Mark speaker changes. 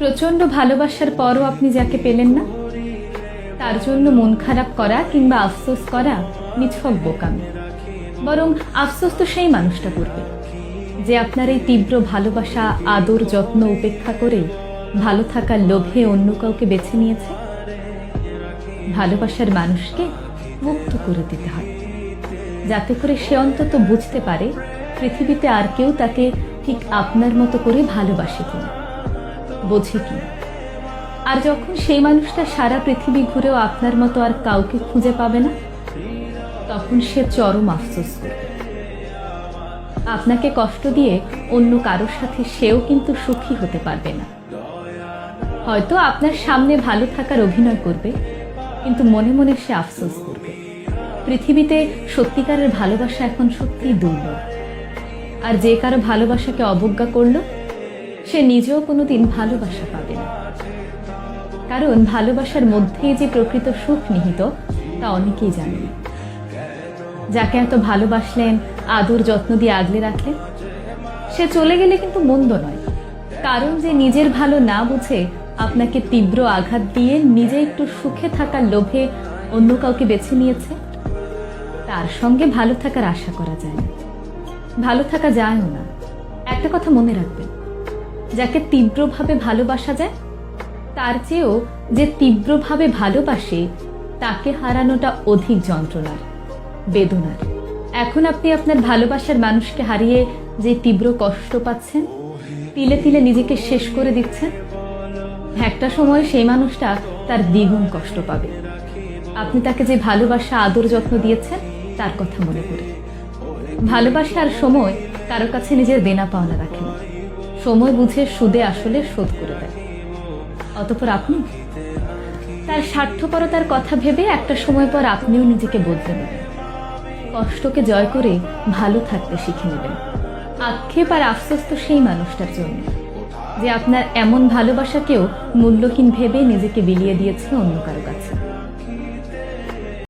Speaker 1: প্রচণ্ড ভালোবাসার পরও আপনি যাকে পেলেন না, তার জন্য মন খারাপ করা কিংবা আফসোস করা নিছক বোকামি। বরং আফসোস তো সেই মানুষটা করবে যে আপনার এই তীব্র ভালোবাসা, আদর, যত্ন উপেক্ষা করে ভালো থাকার লোভে অন্য কাউকে বেছে নিয়েছে। ভালোবাসার মানুষকে মুক্ত করে দিতে হয়, যাতে করে সে অন্তত বুঝতে পারে পৃথিবীতে আর কেউ তাকে ঠিক আপনার মতো করে ভালোবাসে কিনা, বোঝে কিনা। আর যখন সেই মানুষটা সারা পৃথিবী ঘুরেও আপনার মতো আর কাউকে খুঁজে পাবে না, তখন সে চরম আফসোস করবে। আপনাকে কষ্ট দিয়ে অন্য কারোর সাথে সেও কিন্তু সুখী হতে পারবে না। হয়তো আপনার সামনে ভালো থাকার অভিনয় করবে, কিন্তু মনে মনে সে আফসোস করবে। পৃথিবীতে সত্যিকারের ভালোবাসা এখন সত্যিই দুর্লভ। আর যে কারো ভালোবাসাকে অবজ্ঞা করল, সে নিজেও কোনোদিন ভালোবাসা পাবে না। কারণ ভালোবাসার মধ্যেই যে প্রকৃত সুখ নিহিত, তা অনেকেই জানে না। যাকে এত ভালোবাসলেন, আদর যত্ন দিয়ে আগলে রাখলেন, সে চলে গেলে কিন্তু মন্দ নয়। কারণ যে নিজের ভালো না বুঝে আপনাকে তীব্র আঘাত দিয়ে নিজে একটু সুখে থাকার লোভে অন্য কাউকে বেছে নিয়েছে, তার সঙ্গে ভালো থাকার আশা করা যায় না, ভালো থাকা যায়ও না। একটা কথা মনে রাখবেন, যাকে তীব্রভাবে ভালোবাসা যায়, তার চেয়েও যে তীব্রভাবে ভালোবাসে তাকে হারানোটা অধিক যন্ত্রণার, বেদনার। এখন আপনি আপনার ভালোবাসার মানুষকে হারিয়ে যে তীব্র কষ্ট পাচ্ছেন, তিলে তিলে নিজেকে শেষ করে দিচ্ছেন, একটা সময় সেই মানুষটা তার দ্বিগুণ কষ্ট পাবে। আপনি তাকে যে ভালোবাসা, আদর, যত্ন দিয়েছেন তার কথা মনে করে। ভালোবাসা আর সময় কারো কাছে নিজের দেনা পাওনা রাখে না, সময় বুঝে সুদে আসলে শোধ করে দেয়। অতঃপর আপনি তার স্বার্থপরতার কথা ভেবে একটা সময় পর আপনিও নিজেকে বদলে নেবেন। কষ্টকে জয় করে ভালো থাকতে শিখে নেবেন। আক্ষেপ আর আফসোস তো সেই মানুষটার জন্য যে আপনার এমন ভালোবাসাকেও মূল্যহীন ভেবে নিজেকে বিলিয়ে দিয়েছে অন্য কারো কাছে।